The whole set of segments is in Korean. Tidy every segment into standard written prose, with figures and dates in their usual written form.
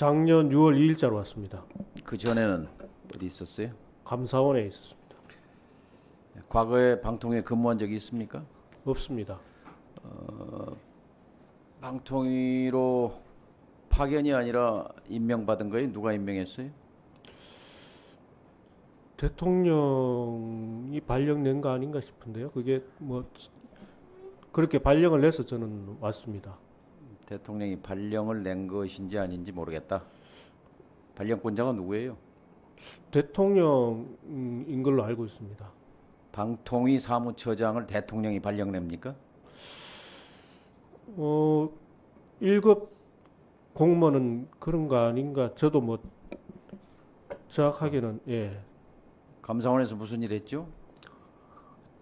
작년 6월 2일자로 왔습니다. 그 전에는 어디 있었어요? 감사원에 있었습니다. 과거에 방통위에 근무한 적이 있습니까? 없습니다. 방통위로 파견이 아니라 임명받은 거예요? 누가 임명했어요? 대통령이 발령낸 거 아닌가 싶은데요. 그게 뭐 그렇게 발령을 내서 저는 왔습니다. 대통령이 발령을 낸 것인지 아닌지 모르겠다. 발령권자가 누구예요? 대통령인 걸로 알고 있습니다. 방통위 사무처장을 대통령이 발령냅니까? 1급 공무원은 그런 거 아닌가. 저도 뭐 정확하게는 예. 감사원에서 무슨 일 했죠?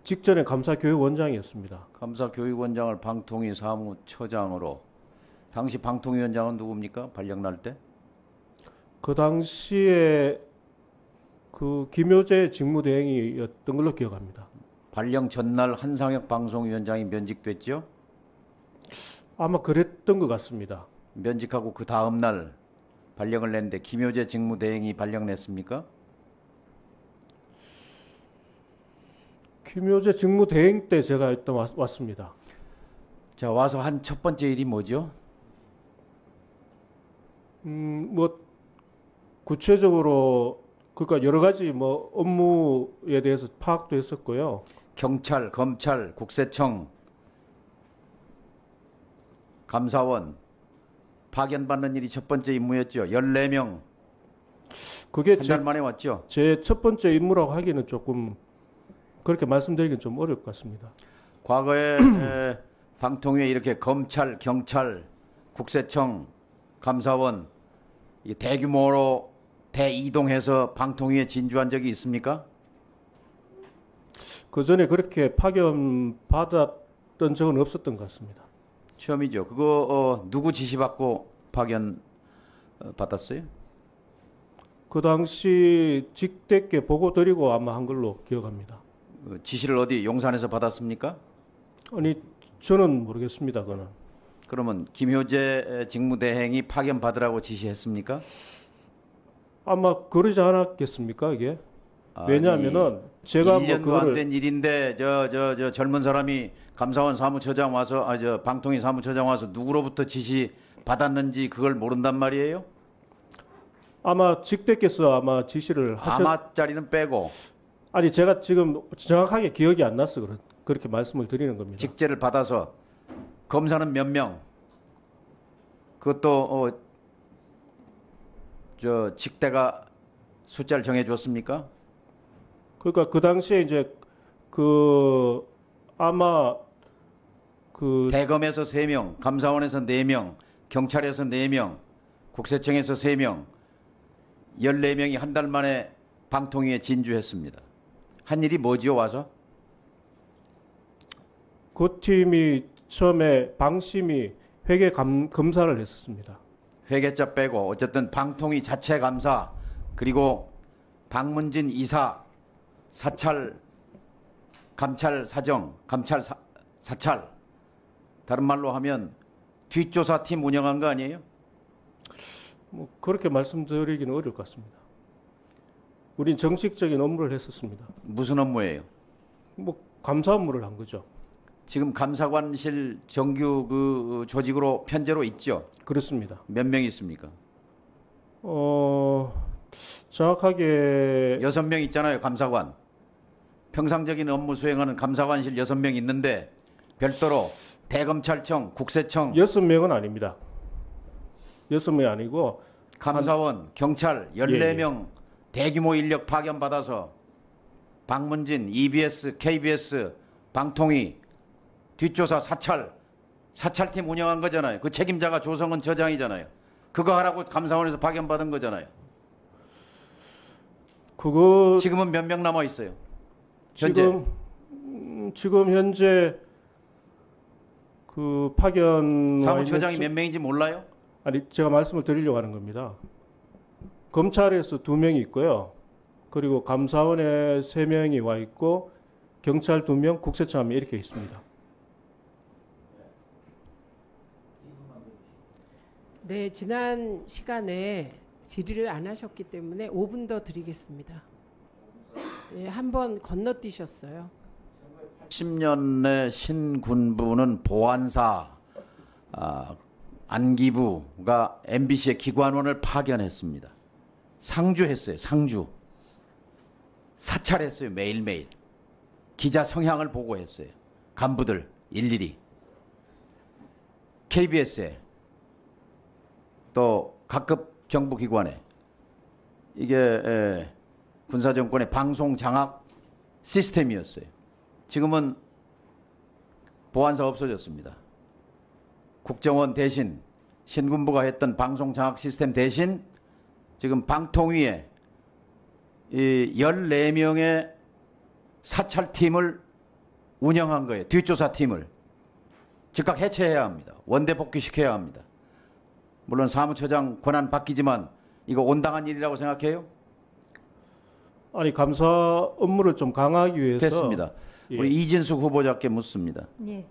직전에 감사교육원장이었습니다. 감사교육원장을 방통위 사무처장으로. 당시 방통위원장은 누굽니까? 발령 날 때? 그 당시에 그 김효재 직무대행이었던 걸로 기억합니다. 발령 전날 한상혁 방송위원장이 면직됐죠? 아마 그랬던 것 같습니다. 면직하고 그 다음 날 발령을 냈는데 김효재 직무대행이 발령 냈습니까? 김효재 직무대행 때 제가 일단 왔습니다. 자, 와서 한 첫 번째 일이 뭐죠? 뭐 구체적으로 그러니까 여러 가지 뭐 업무에 대해서 파악도 했었고요. 경찰, 검찰, 국세청, 감사원 파견받는 일이 첫 번째 임무였죠. 14명. 그게 한 달 만에 왔죠. 제 첫 번째 임무라고 하기는 조금 그렇게 말씀드리기는 좀 어려울 것 같습니다. 과거에 방통위에 이렇게 검찰, 경찰, 국세청, 감사원 대규모로 대이동해서 방통위에 진주한 적이 있습니까? 그 전에 그렇게 파견 받았던 적은 없었던 것 같습니다. 처음이죠. 그거 누구 지시받고 파견 받았어요? 그 당시 직대께 보고 드리고 아마 한 걸로 기억합니다. 지시를 어디 용산에서 받았습니까? 아니 저는 모르겠습니다. 그거는. 그러면 김효재 직무대행이 파견 받으라고 지시했습니까? 아마 그러지 않았겠습니까 이게? 왜냐하면은 제가 1년도 뭐 안 된 일인데 저 젊은 사람이 감사원 사무처장 와서 저 방통위 사무처장 와서 누구로부터 지시 받았는지 그걸 모른단 말이에요? 아마 직대께서 아마 지시를 아마짜리는 빼고 아니 제가 지금 정확하게 기억이 안 나서 그렇게 말씀을 드리는 겁니다. 직제를 받아서 검사는 몇 명? 그것도 저 직대가 숫자를 정해 줬습니까? 그러니까 그 당시에 이제 그 아마 그 대검에서 3명, 감사원에서 4명, 경찰에서 4명, 국세청에서 3명, 14명이 한 달 만에 방통위에 진주했습니다. 한 일이 뭐지요 와서? 그 팀이 처음에 방심이 회계 검사를 했었습니다. 회계자 빼고 어쨌든 방통위 자체 감사 그리고 박문진 이사 사찰 감찰 사정 감찰 사찰 다른 말로 하면 뒷조사 팀 운영한 거 아니에요? 뭐 그렇게 말씀드리기는 어려울 것 같습니다. 우린 정식적인 업무를 했었습니다. 무슨 업무예요? 뭐 감사 업무를 한 거죠. 지금 감사관실 정규 그 조직으로 편제로 있죠? 그렇습니다. 몇 명 있습니까? 정확하게 6명 있잖아요, 감사관. 평상적인 업무 수행하는 감사관실 6명 있는데 별도로 대검찰청, 국세청 6명은 아닙니다. 6명이 아니고 감사원, 경찰 14명 대규모 인력 파견 받아서 박문진, EBS, KBS, 방통위 뒷조사 사찰팀 운영한 거잖아요. 그 책임자가 조성은 처장이잖아요. 그거 하라고 감사원에서 파견 받은 거잖아요. 그거 지금은 몇 명 남아 있어요? 현재 지금 현재 그 파견 사무처장이 몇 명인지 몰라요? 아니 제가 말씀을 드리려고 하는 겁니다. 검찰에서 2명이 있고요. 그리고 감사원에 3명이 와 있고 경찰 2명, 국세청 1명 이렇게 있습니다. 네, 지난 시간에 질의를 안 하셨기 때문에 5분 더 드리겠습니다. 네, 한번 건너뛰셨어요. 10년의 신군부는 보안사 안기부가 MBC의 기관원을 파견했습니다. 상주했어요. 상주. 사찰했어요. 매일매일. 기자 성향을 보고했어요. 간부들 일일이. KBS에 또 각급 정부기관에 이게 군사정권의 방송 장악 시스템이었어요. 지금은 보안사 없어졌습니다. 국정원 대신 신군부가 했던 방송 장악 시스템 대신 지금 방통위에 이 14명의 사찰팀을 운영한 거예요. 뒷조사팀을. 즉각 해체해야 합니다. 원대 복귀시켜야 합니다. 물론 사무처장 권한 바뀌지만 이거 온당한 일이라고 생각해요? 아니 감사 업무를 좀 강화하기 위해서 됐습니다. 예. 우리 이진숙 후보자께 묻습니다. 예.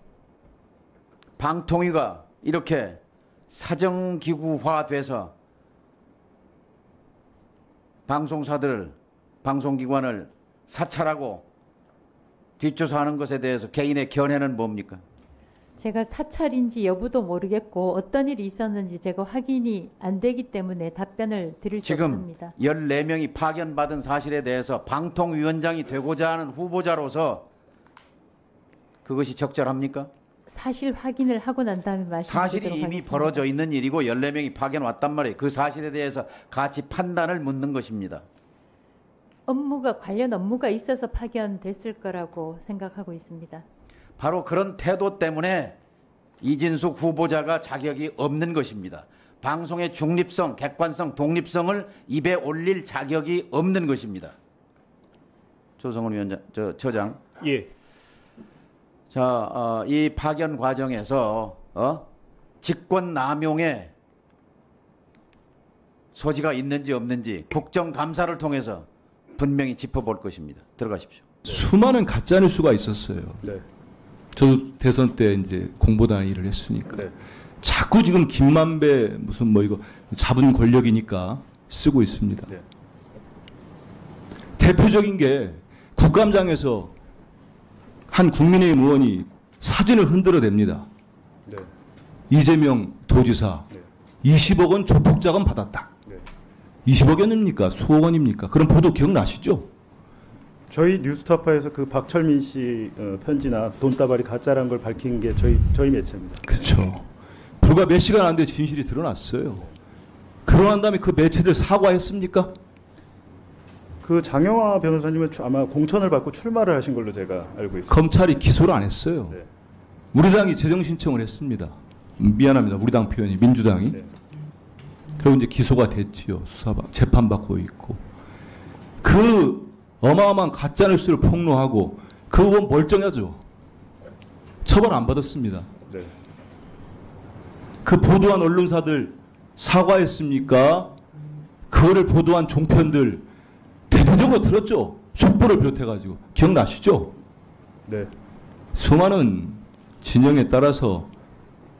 방통위가 이렇게 사정기구화돼서 방송사들, 방송기관을 사찰하고 뒷조사하는 것에 대해서 개인의 견해는 뭡니까? 제가 사찰인지 여부도 모르겠고 어떤 일이 있었는지 제가 확인이 안 되기 때문에 답변을 드릴 수 지금 없습니다. 14명이 파견받은 사실에 대해서 방통위원장이 되고자 하는 후보자로서 그것이 적절합니까? 사실 확인을 하고 난 다음에 말씀드리도록 사실이 이미 하겠습니다. 벌어져 있는 일이고 14명이 파견 왔단 말이에요. 그 사실에 대해서 같이 판단을 묻는 것입니다. 관련 업무가 있어서 파견됐을 거라고 생각하고 있습니다. 바로 그런 태도 때문에 이진숙 후보자가 자격이 없는 것입니다. 방송의 중립성, 객관성, 독립성을 입에 올릴 자격이 없는 것입니다. 조성은 위원장, 처장. 예. 자, 이 파견 과정에서 직권 남용의 소지가 있는지 없는지 국정감사를 통해서 분명히 짚어볼 것입니다. 들어가십시오. 수많은 가짜 뉴스가 있었어요. 네. 저도 대선 때 이제 공보단 일을 했으니까 네. 자꾸 지금 김만배 무슨 뭐 이거 잡은 권력이니까 쓰고 있습니다. 네. 대표적인 게 국감장에서 한 국민의힘 의원이 사진을 흔들어댑니다. 네. 이재명 도지사 네. 20억 원 조폭자금 받았다. 네. 20억 원입니까? 수억 원입니까? 그런 보도 기억나시죠? 저희 뉴스타파에서 그 박철민 씨 편지나 돈다발이 가짜라는 걸 밝힌 게 저희 매체입니다. 그렇죠. 불과 몇 시간 안 돼 진실이 드러났어요. 그러고 난 다음에 그 매체들 사과했습니까? 그 장영화 변호사님은 아마 공천을 받고 출마를 하신 걸로 제가 알고 있습니다. 검찰이 기소를 안 했어요. 네. 우리 당이 재정 신청을 했습니다. 미안합니다. 우리 당 표현이 민주당이. 네. 그리고 이제 기소가 됐지요. 재판받고 있고. 그 어마어마한 가짜뉴스를 폭로하고 그 의원 멀쩡하죠. 처벌 안 받았습니다. 네. 그 보도한 언론사들 사과했습니까? 그거를 보도한 종편들 대대적으로 들었죠. 속보를 비롯해가지고. 기억나시죠? 네. 수많은 진영에 따라서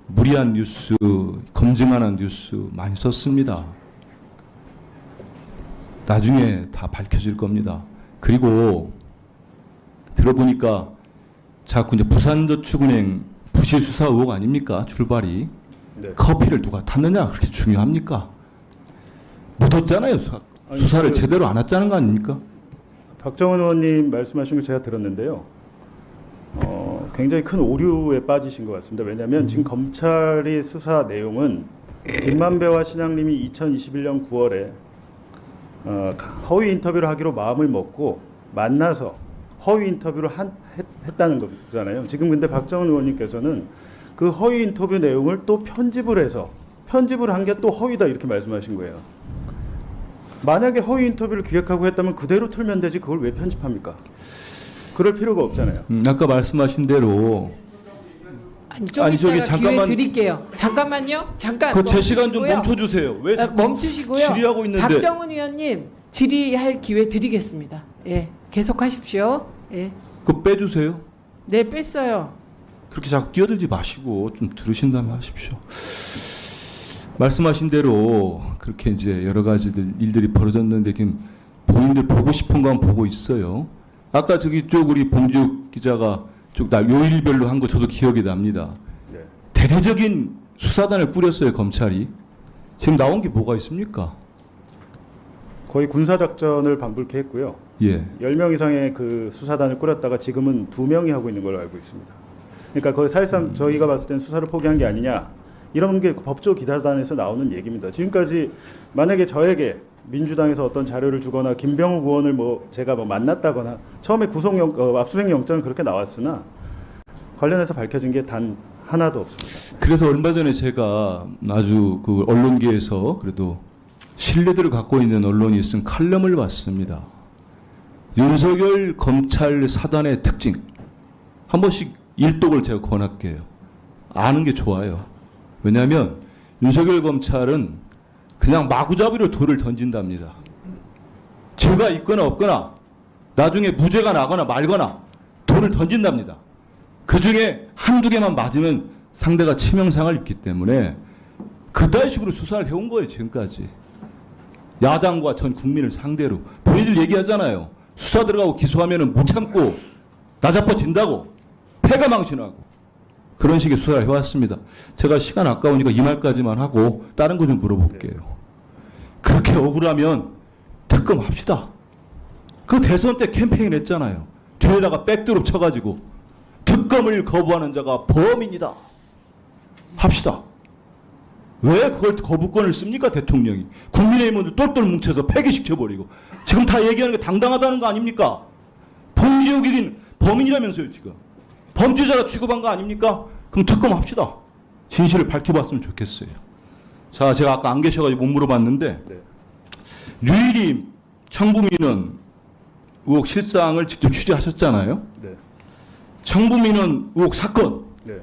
무리한 뉴스, 검증하는 뉴스 많이 썼습니다. 나중에 다 밝혀질 겁니다. 그리고 들어보니까 자꾸 이제 부산저축은행 부실 수사 의혹 아닙니까? 출발이. 네. 커피를 누가 탔느냐 그렇게 중요합니까? 묻었잖아요. 수사를 제대로 안 했다는 거 아닙니까? 박정원 의원님 말씀하신 걸 제가 들었는데요. 굉장히 큰 오류에 빠지신 것 같습니다. 왜냐하면 지금 검찰이 수사 내용은 김만배와 신양님이 2021년 9월에 허위 인터뷰를 하기로 마음을 먹고 만나서 허위 인터뷰를 했다는 거잖아요. 지금 근데 박정원 의원님께서는 그 허위 인터뷰 내용을 또 편집을 해서 편집을 한 게 또 허위다 이렇게 말씀하신 거예요. 만약에 허위 인터뷰를 기획하고 했다면 그대로 틀면 되지 그걸 왜 편집합니까? 그럴 필요가 없잖아요. 아까 말씀하신 대로 좀 아니, 저기 이따가 잠깐만- 기회 드릴게요. 잠깐만요. 잠깐. 그 제 시간 좀 멈추시고요. 멈춰주세요. 왜 자꾸 멈추시고요. 질의하고 있는데. 박정훈 의원님 질의할 기회 드리겠습니다. 예, 계속하십시오. 예, 그거 빼주세요. 네 뺐어요. 그렇게 자꾸 끼어들지 마시고 좀 들으신 다음에 하십시오. 말씀하신 대로 그렇게 이제 여러 가지 일들이 벌어졌는데 지금 본인들 보고 싶은 건 보고 있어요. 아까 저기 쪽 우리 봉지욱 기자가 쭉 요일별로 한 거 저도 기억이 납니다. 네. 대대적인 수사단을 꾸렸어요, 검찰이. 지금 나온 게 뭐가 있습니까? 거의 군사작전을 방불케 했고요. 예. 10명 이상의 그 수사단을 꾸렸다가 지금은 2명이 하고 있는 걸로 알고 있습니다. 그러니까 거의 사실상 저희가 봤을 때는 수사를 포기한 게 아니냐, 이런 게 법조 기자단에서 나오는 얘기입니다. 지금까지 만약에 저에게 민주당에서 어떤 자료를 주거나 김병욱 의원을 제가 만났다거나 처음에 압수수색 영장은 그렇게 나왔으나 관련해서 밝혀진 게 단 하나도 없습니다. 그래서 얼마 전에 제가 아주 그 언론계에서 그래도 신뢰도를 갖고 있는 언론이 쓴 칼럼을 봤습니다. 윤석열 검찰 사단의 특징. 한 번씩 일독을 제가 권할게요. 아는 게 좋아요. 왜냐하면 윤석열 검찰은 그냥 마구잡이로 돌을 던진답니다. 죄가 있거나 없거나 나중에 무죄가 나거나 말거나 돌을 던진답니다. 그중에 한두 개만 맞으면 상대가 치명상을 입기 때문에 그따위 식으로 수사를 해온 거예요, 지금까지. 야당과 전 국민을 상대로. 본인들 얘기하잖아요. 수사 들어가고 기소하면 못 참고 나자빠진다고. 패가망신하고. 그런 식의 수사를 해왔습니다. 제가 시간 아까우니까 이 말까지만 하고 다른 거 좀 물어볼게요. 그렇게 억울하면 특검합시다. 그 대선 때 캠페인 했잖아요. 뒤에다가 백드롭 쳐가지고 특검을 거부하는 자가 범인이다. 합시다. 왜 그걸 거부권을 씁니까, 대통령이? 국민의힘은 똘똘 뭉쳐서 폐기시켜버리고. 지금 다 얘기하는 게 당당하다는 거 아닙니까? 봉지욱이긴 범인이라면서요, 지금. 범죄자로 취급한 거 아닙니까? 그럼 특검합시다. 진실을 밝혀봤으면 좋겠어요. 자, 제가 아까 안 계셔가지고 못 물어봤는데, 네. 유일이 청부민원 의혹 실상을 직접 취재하셨잖아요. 네. 청부민원 의혹 사건, 네.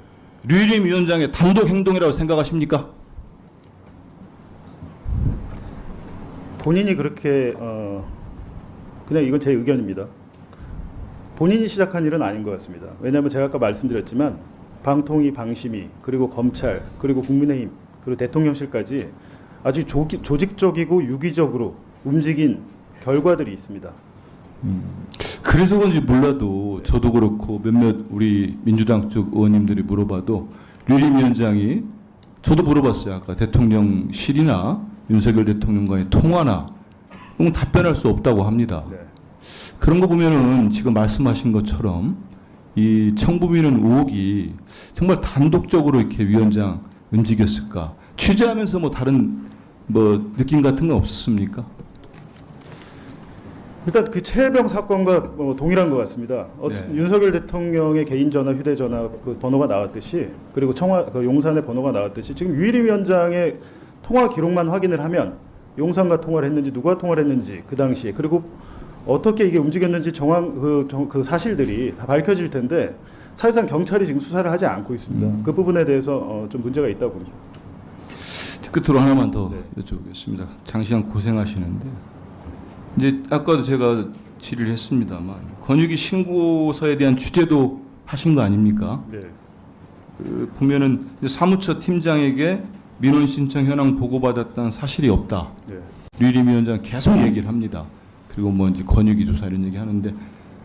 류일임 위원장의 단독 행동이라고 생각하십니까? 본인이 그렇게 그냥 이건 제 의견입니다. 본인이 시작한 일은 아닌 것 같습니다. 왜냐하면 제가 아까 말씀드렸지만 방통위, 방심위, 그리고 검찰, 그리고 국민의힘, 그리고 대통령실까지 아주 조직적이고 유기적으로 움직인 결과들이 있습니다. 그래서 그런지 몰라도 저도 그렇고 몇몇 우리 민주당 쪽 의원님들이 물어봐도 류일임 위원장이 저도 물어봤어요. 아까 대통령실이나 윤석열 대통령과의 통화나 답변할 수 없다고 합니다. 네. 그런 거 보면은 지금 말씀하신 것처럼 이 청부민원 의혹이 정말 단독적으로 이렇게 위원장 움직였을까? 취재하면서 다른 느낌 같은 건 없었습니까? 일단 그 최혜병 사건과 동일한 것 같습니다. 네. 윤석열 대통령의 개인 전화, 휴대전화 그 번호가 나왔듯이, 그리고 그 용산의 번호가 나왔듯이 지금 유일임 위원장의 통화 기록만 확인을 하면 용산과 통화를 했는지, 누가 통화를 했는지 그 당시에, 그리고 어떻게 이게 움직였는지 그 사실들이 다 밝혀질 텐데 사실상 경찰이 지금 수사를 하지 않고 있습니다. 그 부분에 대해서 좀 문제가 있다고 봅니다. 끝으로 하나만 더 네. 여쭤보겠습니다. 장시간 고생하시는데 이제 아까도 제가 질의를 했습니다만 권익위 신고서에 대한 취재도 하신 거 아닙니까? 네. 보면은 사무처 팀장에게 민원 신청 현황 보고받았다는 사실이 없다. 네. 류일임 위원장 계속 얘기를 합니다. 그리고 이제 권익위 조사 이런 얘기 하는데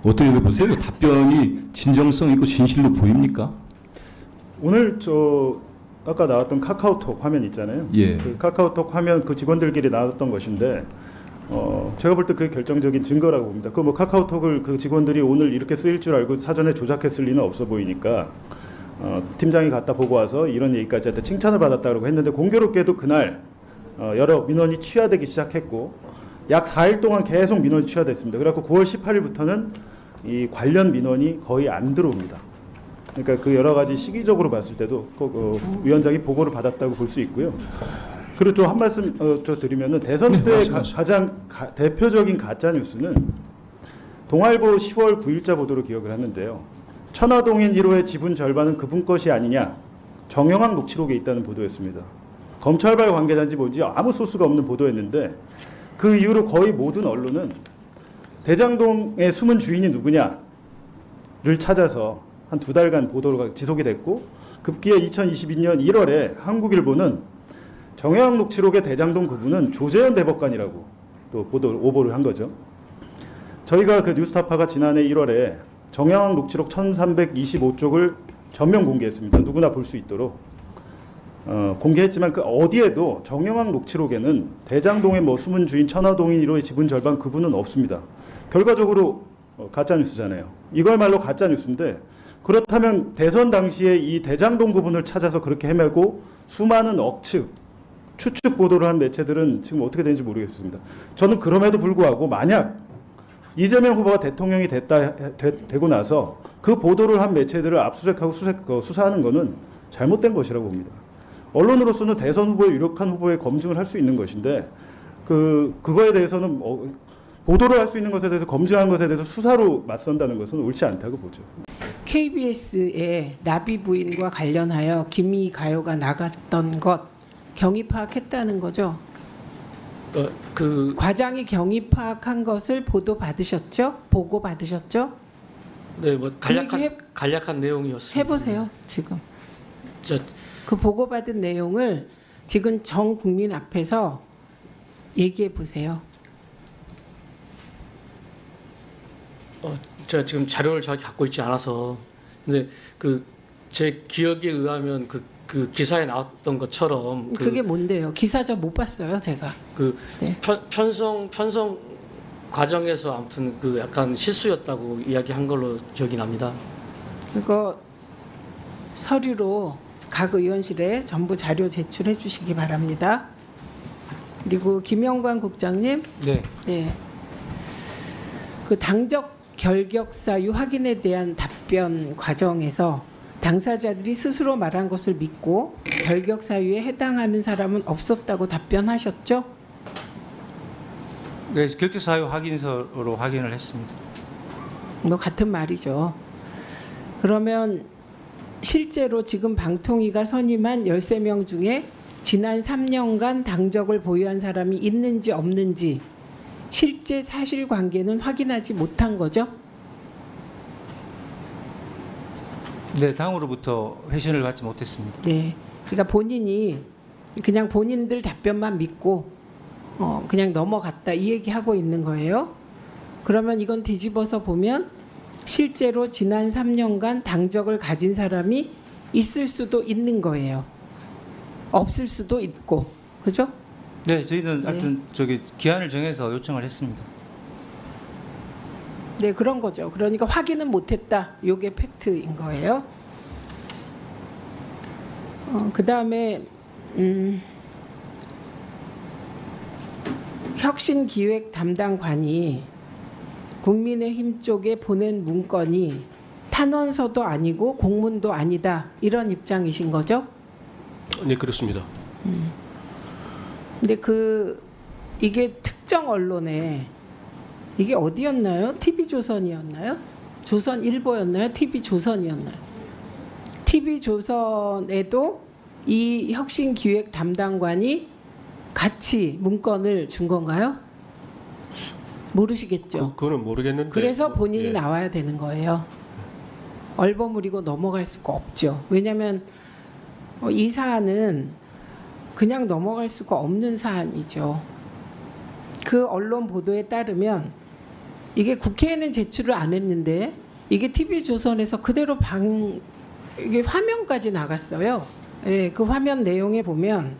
어떻게 보세요? 그 답변이 진정성 있고 진실로 보입니까? 오늘 아까 나왔던 카카오톡 화면 있잖아요. 예. 그 카카오톡 화면 그 직원들끼리 나왔던 것인데 제가 볼 때 그게 결정적인 증거라고 봅니다. 그 카카오톡을 그 직원들이 오늘 이렇게 쓰일 줄 알고 사전에 조작했을 리는 없어 보이니까 팀장이 갖다 보고 와서 이런 얘기까지 한테 칭찬을 받았다고 했는데 공교롭게도 그날 여러 민원이 취하되기 시작했고 약 4일 동안 계속 민원이 취하됐습니다. 그래서 9월 18일부터는 이 관련 민원이 거의 안 들어옵니다. 그러니까 그 여러 가지 시기적으로 봤을 때도 위원장이 보고를 받았다고 볼 수 있고요. 그리고 또 한 말씀 더 드리면은 대선 때 가장 대표적인 가짜 뉴스는 동아일보 10월 9일자 보도로 기억을 하는데요. 천화동인 1호의 지분 절반은 그분 것이 아니냐, 정영학 녹취록에 있다는 보도였습니다. 검찰발 관계자인지 뭔지 아무 소스가 없는 보도였는데 그 이후로 거의 모든 언론은 대장동의 숨은 주인이 누구냐를 찾아서 한 2달간 보도가 지속이 됐고 급기야 2022년 1월에 한국일보는 정영학녹취록의 대장동 그분은 조재현 대법관이라고 또 오보를 한 거죠. 저희가 그 뉴스타파가 지난해 1월에 정영학녹취록 1325쪽을 전면 공개했습니다. 누구나 볼 수 있도록 공개했지만 그 어디에도 정영학녹취록에는 대장동의 뭐 숨은 주인 천화동인 1호의 지분 절반 그분은 없습니다. 결과적으로 가짜뉴스잖아요. 이거야말로 가짜뉴스인데, 그렇다면 대선 당시에 이 대장동 그분을 찾아서 그렇게 헤매고 수많은 억측, 추측 보도를 한 매체들은 지금 어떻게 되는지 모르겠습니다. 저는 그럼에도 불구하고 만약 이재명 후보가 대통령이 되고 나서 그 보도를 한 매체들을 압수수색하고 수사하는 것은 잘못된 것이라고 봅니다. 언론으로서는 대선 후보의 유력한 후보의 검증을 할 수 있는 것인데 그거에 대해서는 보도를 할 수 있는 것에 대해서 검증한 것에 대해서 수사로 맞선다는 것은 옳지 않다고 보죠. KBS의 나비 부인과 관련하여 김희 가요가 나갔던 것 경위 파악했다는 거죠? 과장이 경위 파악한 것을 보고 받으셨죠? 네, 뭐 간략한 내용이었습니다. 해보세요, 지금. 그 보고받은 내용을 지금 전 국민 앞에서 얘기해 보세요. 제가 지금 자료를 정확히 갖고 있지 않아서, 근데 제 기억에 의하면 그 기사에 나왔던 것처럼 그게 뭔데요? 기사 저 못 봤어요, 제가. 네. 편성 과정에서 아무튼 약간 실수였다고 이야기한 걸로 기억이 납니다. 그거 서류로 각 의원실에 전부 자료 제출해 주시기 바랍니다. 그리고 김영관 국장님, 네. 그 당적 결격 사유 확인에 대한 답변 과정에서 당사자들이 스스로 말한 것을 믿고 결격 사유에 해당하는 사람은 없었다고 답변하셨죠? 네, 결격 사유 확인서로 확인을 했습니다. 뭐 같은 말이죠. 그러면 실제로 지금 방통위가 선임한 13명 중에 지난 3년간 당적을 보유한 사람이 있는지 없는지 실제 사실관계는 확인하지 못한 거죠? 네, 당으로부터 회신을 받지 못했습니다. 네, 그러니까 본인이 그냥 본인들 답변만 믿고 그냥 넘어갔다 이 얘기하고 있는 거예요. 그러면 이건 뒤집어서 보면 실제로 지난 3년간 당적을 가진 사람이 있을 수도 있는 거예요. 없을 수도 있고, 그죠? 네, 저희는 하여튼 기한을 정해서 요청을 했습니다. 네, 그런 거죠. 그러니까 확인은 못했다. 이게 팩트인 거예요. 그 다음에 혁신기획 담당관이 국민의힘 쪽에 보낸 문건이 탄원서도 아니고 공문도 아니다. 이런 입장이신 거죠? 네, 그렇습니다. 근데 이게 특정 언론에 이게 어디였나요? TV조선이었나요? 조선일보였나요? TV조선이었나요? TV조선에도 이 혁신기획 담당관이 같이 문건을 준 건가요? 모르시겠죠? 그거는 모르겠는데. 그래서 본인이 예. 나와야 되는 거예요. 얼버무리고 넘어갈 수가 없죠. 왜냐하면 이 사안은 그냥 넘어갈 수가 없는 사안이죠. 그 언론 보도에 따르면 이게 국회에는 제출을 안 했는데 이게 TV조선에서 그대로 이게 화면까지 나갔어요. 예, 그 화면 내용에 보면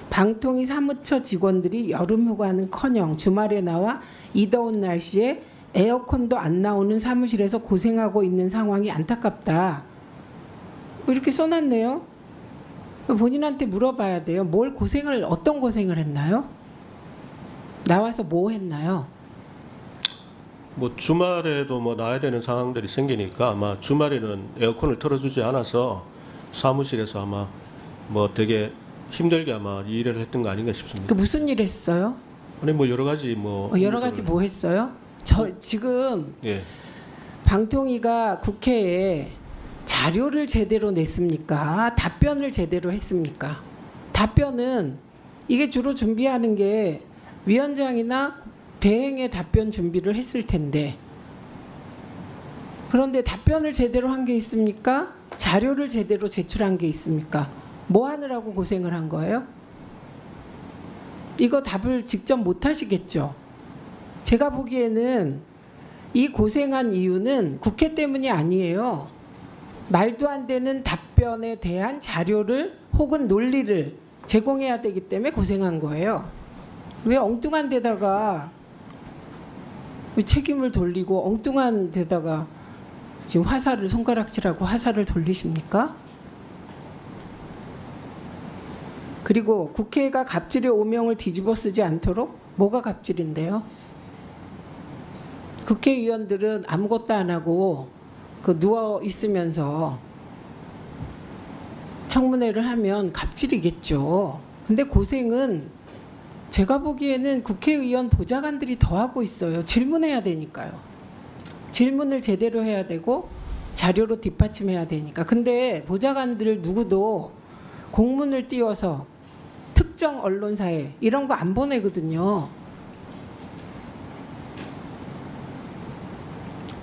방통위 사무처 직원들이 여름 휴가는커녕 주말에 나와 이 더운 날씨에 에어컨도 안 나오는 사무실에서 고생하고 있는 상황이 안타깝다. 뭐 이렇게 써놨네요. 본인한테 물어봐야 돼요. 어떤 고생을 했나요? 나와서 뭐 했나요? 뭐 주말에도 뭐 나야 되는 상황들이 생기니까 아마 주말에는 에어컨을 틀어주지 않아서 사무실에서 아마 뭐 되게 힘들게 아마 일을 했던 거 아닌가 싶습니다. 그 무슨 일 했어요? 아니 뭐 여러 가지 여러 가지 뭐 했어요? 지금 예. 방통위가 국회에 자료를 제대로 냈습니까? 답변을 제대로 했습니까? 답변은 이게 주로 준비하는 게 위원장이나 대행의 답변 준비를 했을 텐데 그런데 답변을 제대로 한 게 있습니까? 자료를 제대로 제출한 게 있습니까? 뭐 하느라고 고생을 한 거예요? 이거 답을 직접 못 하시겠죠. 제가 보기에는 이 고생한 이유는 국회 때문이 아니에요. 말도 안 되는 답변에 대한 자료를 혹은 논리를 제공해야 되기 때문에 고생한 거예요. 왜 엉뚱한 데다가 책임을 돌리고 엉뚱한 데다가 지금 화살을 손가락질하고 화살을 돌리십니까? 그리고 국회가 갑질의 오명을 뒤집어 쓰지 않도록 뭐가 갑질인데요? 국회의원들은 아무것도 안 하고 누워 있으면서 청문회를 하면 갑질이겠죠. 근데 고생은 제가 보기에는 국회의원 보좌관들이 더 하고 있어요. 질문해야 되니까요. 질문을 제대로 해야 되고 자료로 뒷받침해야 되니까. 근데 보좌관들 누구도 공문을 띄워서 특정 언론사에 이런 거 안 보내거든요.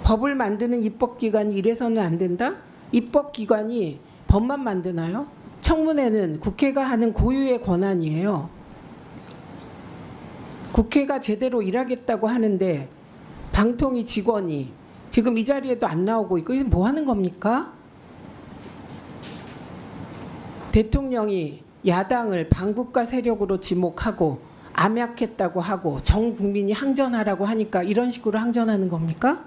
법을 만드는 입법기관이 이래서는 안 된다? 입법기관이 법만 만드나요? 청문회는 국회가 하는 고유의 권한이에요. 국회가 제대로 일하겠다고 하는데 방통위 직원이 지금 이 자리에도 안 나오고 있고 이게 뭐 하는 겁니까? 대통령이 야당을 반국가 세력으로 지목하고 암약했다고 하고 전 국민이 항전하라고 하니까 이런 식으로 항전하는 겁니까?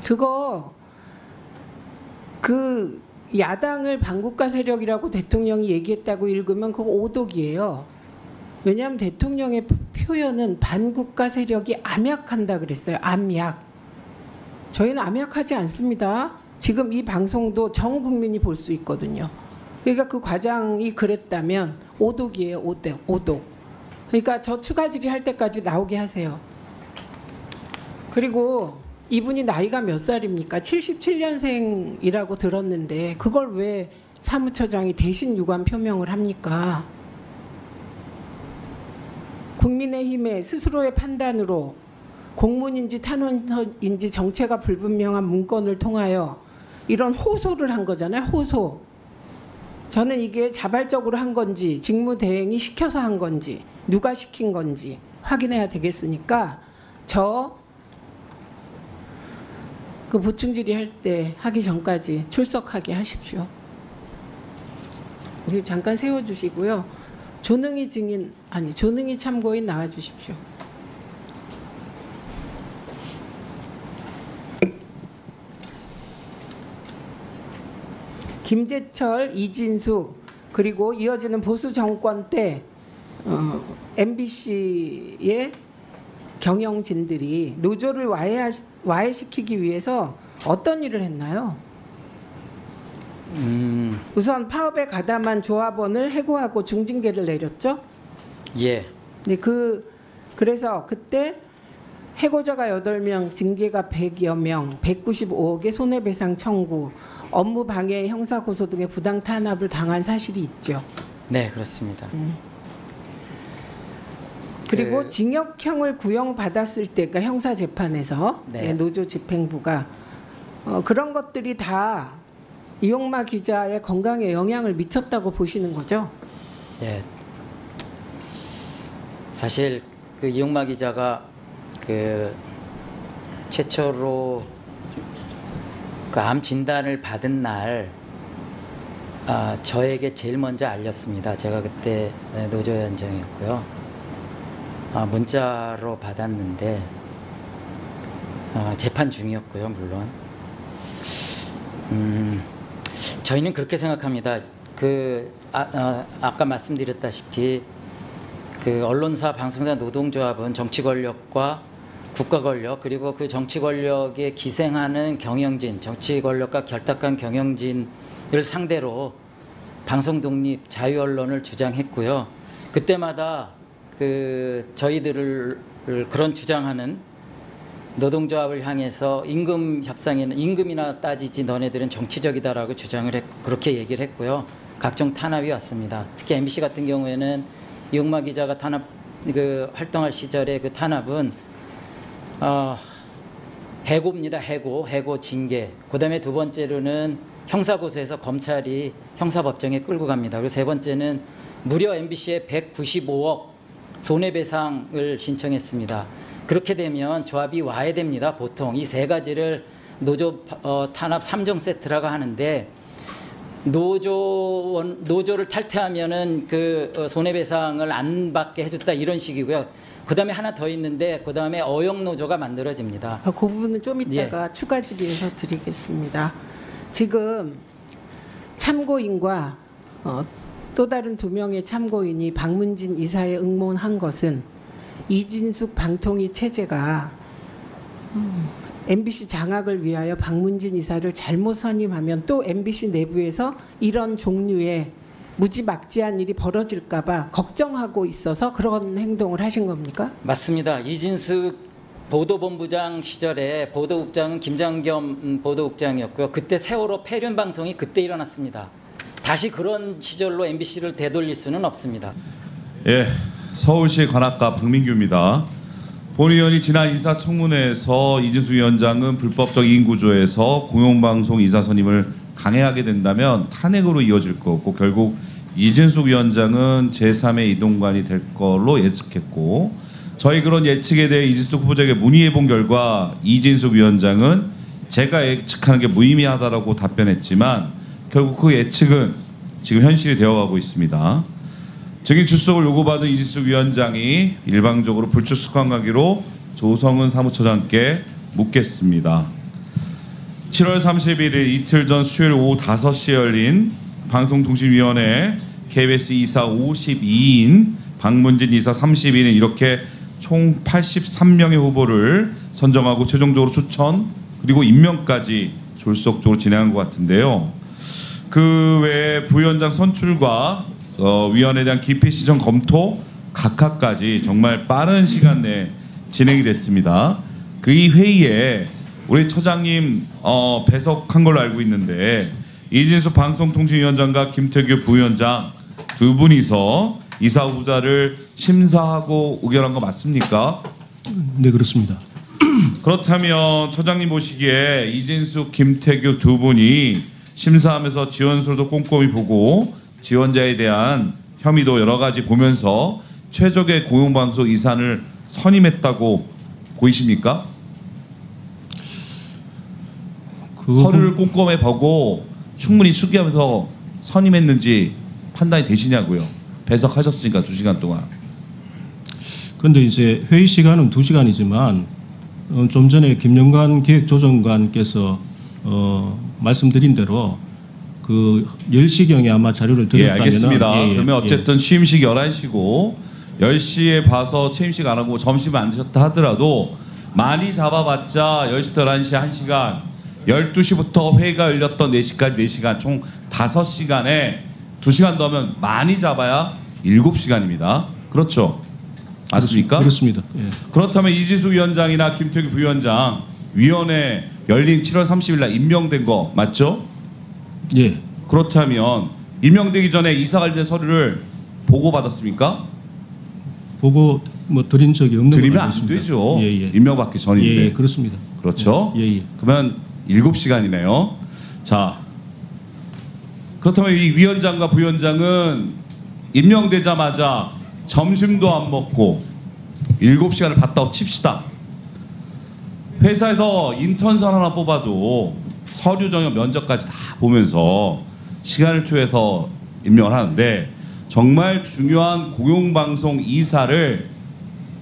그거 그 야당을 반국가 세력이라고 대통령이 얘기했다고 읽으면 그거 오독이에요. 왜냐하면 대통령의 표현은 반국가 세력이 암약한다 그랬어요. 암약. 저희는 암약하지 않습니다. 지금 이 방송도 전 국민이 볼 수 있거든요. 그러니까 그 과장이 그랬다면 오독이에요. 오독. 그러니까 저 추가 질의할 때까지 나오게 하세요. 그리고 이분이 나이가 몇 살입니까? 77년생이라고 들었는데 그걸 왜 사무처장이 대신 유감 표명을 합니까? 국민의힘의 스스로의 판단으로 공문인지 탄원인지 정체가 불분명한 문건을 통하여 이런 호소를 한 거잖아요. 호소. 저는 이게 자발적으로 한 건지 직무대행이 시켜서 한 건지 누가 시킨 건지 확인해야 되겠으니까 그 보충 질의할 때 하기 전까지 출석하게 하십시오. 잠깐 세워주시고요. 조능희 참고인 나와주십시오. 김재철, 이진숙 그리고 이어지는 보수 정권 때 MBC의 경영진들이 노조를 와해시키기 위해서 어떤 일을 했나요? 우선 파업에 가담한 조합원을 해고하고 중징계를 내렸죠? 예. 네, 그래서 그때 해고자가 8명, 징계가 100여 명, 195억의 손해배상 청구, 업무 방해, 형사고소 등의 부당 탄압을 당한 사실이 있죠. 네, 그렇습니다. 그리고 징역형을 구형받았을 때, 그러니까 형사재판에서 네. 노조 집행부가 그런 것들이 다 이용마 기자의 건강에 영향을 미쳤다고 보시는 거죠? 네. 사실 그 이용마 기자가 최초로 그 암 진단을 받은 날 저에게 제일 먼저 알렸습니다. 제가 그때 노조위원장이었고요. 문자로 받았는데 재판 중이었고요, 물론. 저희는 그렇게 생각합니다. 아까 말씀드렸다시피 그 언론사, 방송사, 노동조합은 정치 권력과 국가 권력 그리고 그 정치 권력에 기생하는 경영진, 정치 권력과 결탁한 경영진을 상대로 방송 독립, 자유 언론을 주장했고요. 그때마다 저희들을 그런 주장하는 노동조합을 향해서 임금 협상에는 임금이나 따지지 너네들은 정치적이다라고 주장을 그렇게 얘기를 했고요. 각종 탄압이 왔습니다. 특히 MBC 같은 경우에는 이용마 기자가 활동할 시절에 그 탄압은 해고입니다. 해고, 징계. 그다음에 두 번째로는 형사고소해서 검찰이 형사법정에 끌고 갑니다. 그리고 세 번째는 무려 MBC에 195억 손해배상을 신청했습니다. 그렇게 되면 조합이 와야 됩니다. 보통 이 세 가지를 노조 탄압 3종 세트라고 하는데 노조를 탈퇴하면은 그 손해배상을 안 받게 해줬다 이런 식이고요. 그 다음에 하나 더 있는데 그 다음에 어영노조가 만들어집니다. 그 부분은 좀 이따가 추가 질의해서 드리겠습니다. 지금 참고인과 또 다른 2명의 참고인이 박문진 이사에 응모한 것은 이진숙 방통위 체제가 MBC 장악을 위하여 박문진 이사를 잘못 선임하면 또 MBC 내부에서 이런 종류의 무지막지한 일이 벌어질까 봐 걱정하고 있어서 그런 행동을 하신 겁니까? 맞습니다. 이진숙 보도본부장 시절에 보도국장은 김장겸 보도국장이었고요. 그때 세월호 폐륜 방송이 그때 일어났습니다. 다시 그런 시절로 MBC를 되돌릴 수는 없습니다. 예, 서울시 관악가 박민규입니다. 본 의원이 지난 인사청문회에서 이진숙 위원장은 불법적 이인구조에서 공영방송 이사 선임을 강행하게 된다면 탄핵으로 이어질 거고 결국 이진숙 위원장은 제3의 이동관이 될 걸로 예측했고 저희 그런 예측에 대해 이진숙 후보자에게 문의해 본 결과 이진숙 위원장은 제가 예측하는 게 무의미하다라고 답변했지만 결국 그 예측은 지금 현실이 되어가고 있습니다. 증인 출석을 요구받은 이진숙 위원장이 일방적으로 불출석한 관계로 조성은 사무처장께 묻겠습니다. 7월 31일 이틀 전 수요일 오후 5시에 열린 방송통신위원회 KBS 이사 52인, 박문진 이사 32인 이렇게 총 83명의 후보를 선정하고 최종적으로 추천 그리고 임명까지 졸속적으로 진행한 것 같은데요. 그 외에 부위원장 선출과 위원회에 대한 기피 신청 검토 각하까지 정말 빠른 시간 내에 진행이 됐습니다. 그 이 회의에 우리 처장님 배석한 걸로 알고 있는데 이진숙 방송통신위원장과 김태규 부위원장 두 분이서 이사 후보자를 심사하고 의결한 거 맞습니까? 네, 그렇습니다. 그렇다면 처장님 보시기에 이진숙, 김태규 두 분이 심사하면서 지원서도 꼼꼼히 보고 지원자에 대한 혐의도 여러 가지 보면서 최적의 공영방송 이사를 선임했다고 보이십니까? 서류를 꼼꼼히 보고 충분히 숙기하면서 선임했는지 판단이 되시냐고요. 배석하셨으니까 2시간 동안. 그런데 이제 회의 시간은 2시간이지만 좀 전에 김영관 기획조정관께서 말씀드린 대로 그 10시경에 아마 자료를 드렸다면 알겠습니다. 그러면 어쨌든 취임식 11시고 10시에 봐서 취임식 안 하고 점심 안 드셨다 하더라도 많이 잡아봤자 10시부터 11시 1시간 12시부터 회의가 열렸던 4시까지 4시간 총 5시간에 2시간 더 하면 많이 잡아야 7시간입니다. 그렇죠? 맞습니까? 그렇습니다. 예. 그렇다면 이진숙 위원장이나 김태규 부위원장 위원회 열린 7월 30일 날 임명된 거 맞죠? 예. 그렇다면 임명되기 전에 이사 관련 서류를 보고받았습니까? 보고 뭐 드린 적이 없는 드리면 걸로 안 알고 있습니다. 되죠. 예, 예. 임명받기 전인데. 예, 그렇습니다. 그렇죠? 예, 예. 그러면 7시간이네요. 자, 그렇다면 이 위원장과 부위원장은 임명되자마자 점심도 안 먹고 7시간을 봤다고 칩시다. 회사에서 인턴선 하나 뽑아도 서류 전형 면접까지 다 보면서 시간을 초해서 임명을 하는데 정말 중요한 공영방송 이사를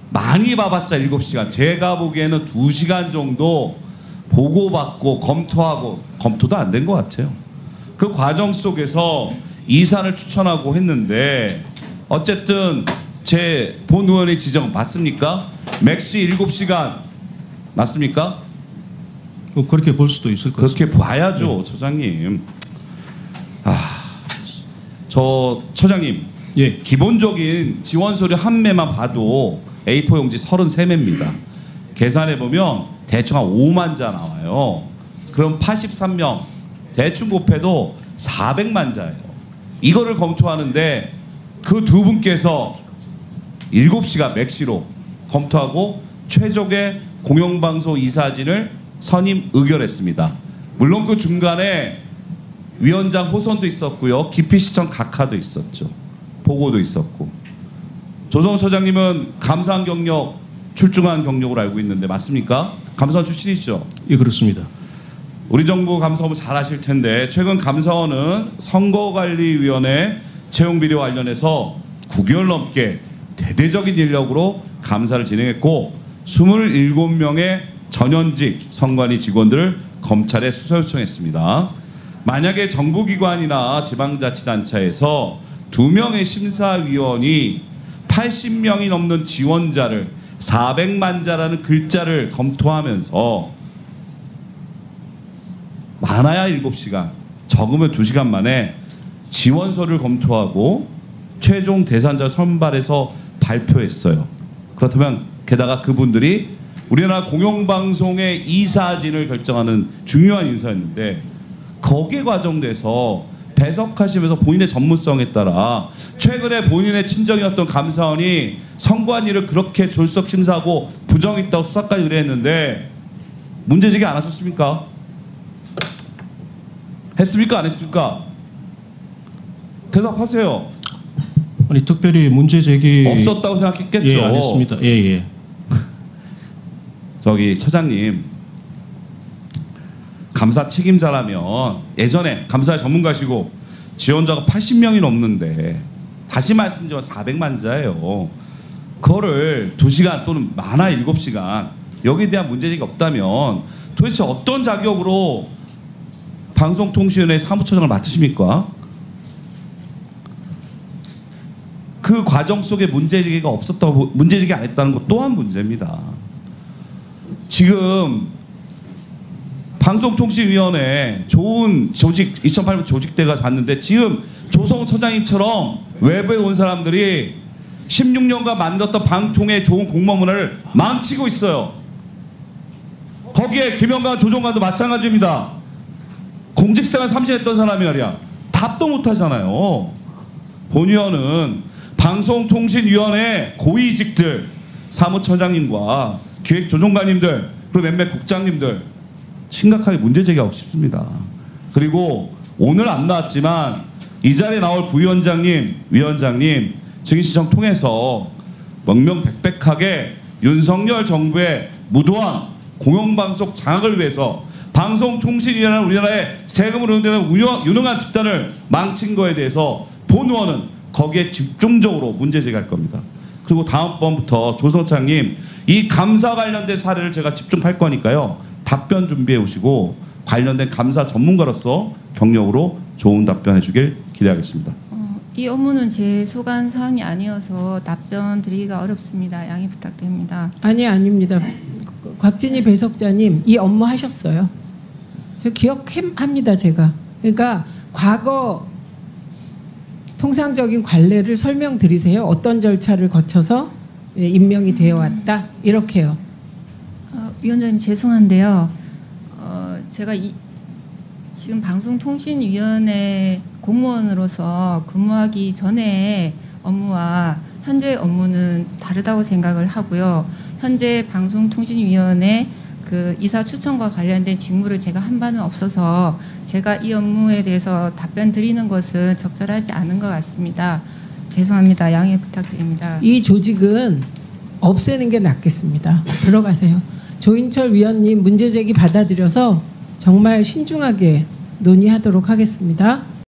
많이 봐봤자 7시간, 제가 보기에는 2시간 정도 보고받고 검토하고 검토도 안 된 것 같아요. 그 과정 속에서 이사를 추천하고 했는데 어쨌든 제 본 의원의 지적 맞습니까? 맥시 7시간 맞습니까? 그렇게 볼 수도 있을 것 그렇게 같습니다. 봐야죠, 네. 처장님. 저 처장님, 예. 기본적인 지원 서류 한 매만 봐도 A4 용지 33매입니다. 계산해 보면 대충 한 5만 자 나와요. 그럼 83명 대충 곱해도 400만 자예요. 이거를 검토하는데 그 두 분께서 7시간 맥시로 검토하고 최적의 공영방송 이사진을 선임 의결했습니다. 물론 그 중간에 위원장 호선도 있었고요. 기피시청 각하도 있었죠. 보고도 있었고. 조성 처장님은 감사원 경력 출중한 경력으로 알고 있는데 맞습니까? 감사원 출신이시죠? 예, 그렇습니다. 우리 정부 감사원 잘 아실 텐데 최근 감사원은 선거관리위원회 채용비리 관련해서 9개월 넘게 대대적인 인력으로 감사를 진행했고 27명의 전현직 선관위 직원들을 검찰에 수사 요청했습니다. 만약에 정부기관이나 지방자치단체에서 2명의 심사위원이 80명이 넘는 지원자를 400만 자라는 글자를 검토하면서 많아야 7시간, 적으면 2시간 만에 지원서를 검토하고 최종 대상자 선발해서 발표했어요. 그렇다면 게다가 그분들이 우리나라 공영방송의 이사진을 결정하는 중요한 인사였는데 거기에 과정돼서 배석하시면서 본인의 전문성에 따라 최근에 본인의 친정이었던 감사원이 선관위를 그렇게 졸속 심사하고 부정있다고 수사까지 의뢰했는데 문제제기 안 하셨습니까? 했습니까? 안 했습니까? 대답하세요. 아니 특별히 문제 제기 없었다고 생각했겠죠. 예, 안 했습니다. 예, 예. 저기 처장님 감사 책임자라면 예전에 감사 전문가시고 지원자가 80명이 넘는데 다시 말씀드리면 400만 자예요. 그거를 2시간 또는 많아 7시간 여기에 대한 문제제기가 없다면 도대체 어떤 자격으로 방송통신위원회 사무처장을 맡으십니까? 그 과정 속에 문제제기가 없었다고 문제제기 안 했다는 것 또한 문제입니다. 지금 방송통신위원회 좋은 조직 2008년 조직대가 봤는데 지금 조성 처장님처럼 외부에 온 사람들이 16년간 만들었던 방통의 좋은 공무원 문화를 망치고 있어요. 거기에 김영관 조정관도 마찬가지입니다. 공직생활 30년 했던 사람이 말이야. 답도 못하잖아요. 본위원은 방송통신위원회 고위직들 사무처장님과 기획조정관님들 그리고 몇몇 국장님들 심각하게 문제제기하고 싶습니다. 그리고 오늘 안 나왔지만 이 자리에 나올 부위원장님, 위원장님 증인신청 통해서 명명백백하게 윤석열 정부의 무도한 공영방송 장악을 위해서 방송통신위원회는 우리나라의 세금으로 운영되는 유능한 집단을 망친 거에 대해서 본 의원은 거기에 집중적으로 문제 제기할 겁니다. 그리고 다음번부터 조성창님 이 감사 관련된 사례를 제가 집중할 거니까요. 답변 준비해 오시고 관련된 감사 전문가로서 경력으로 좋은 답변해 주길 기대하겠습니다. 이 업무는 제 소관 사항이 아니어서 답변 드리기가 어렵습니다. 양해 부탁드립니다. 아니 아닙니다. 곽진희 배석자님 이 업무 하셨어요. 저 기억합니다 제가. 그러니까 과거 통상적인 관례를 설명드리세요. 어떤 절차를 거쳐서 임명이 되어 왔다 이렇게요. 위원장님 죄송한데요. 제가 지금 방송통신위원회 공무원으로서 근무하기 전에 업무와 현재 업무는 다르다고 생각을 하고요. 현재 방송통신위원회 그 이사 추천과 관련된 직무를 제가 한 바는 없어서 제가 이 업무에 대해서 답변 드리는 것은 적절하지 않은 것 같습니다. 죄송합니다. 양해 부탁드립니다. 이 조직은 없애는 게 낫겠습니다. 들어가세요. 조인철 위원님 문제제기 받아들여서 정말 신중하게 논의하도록 하겠습니다.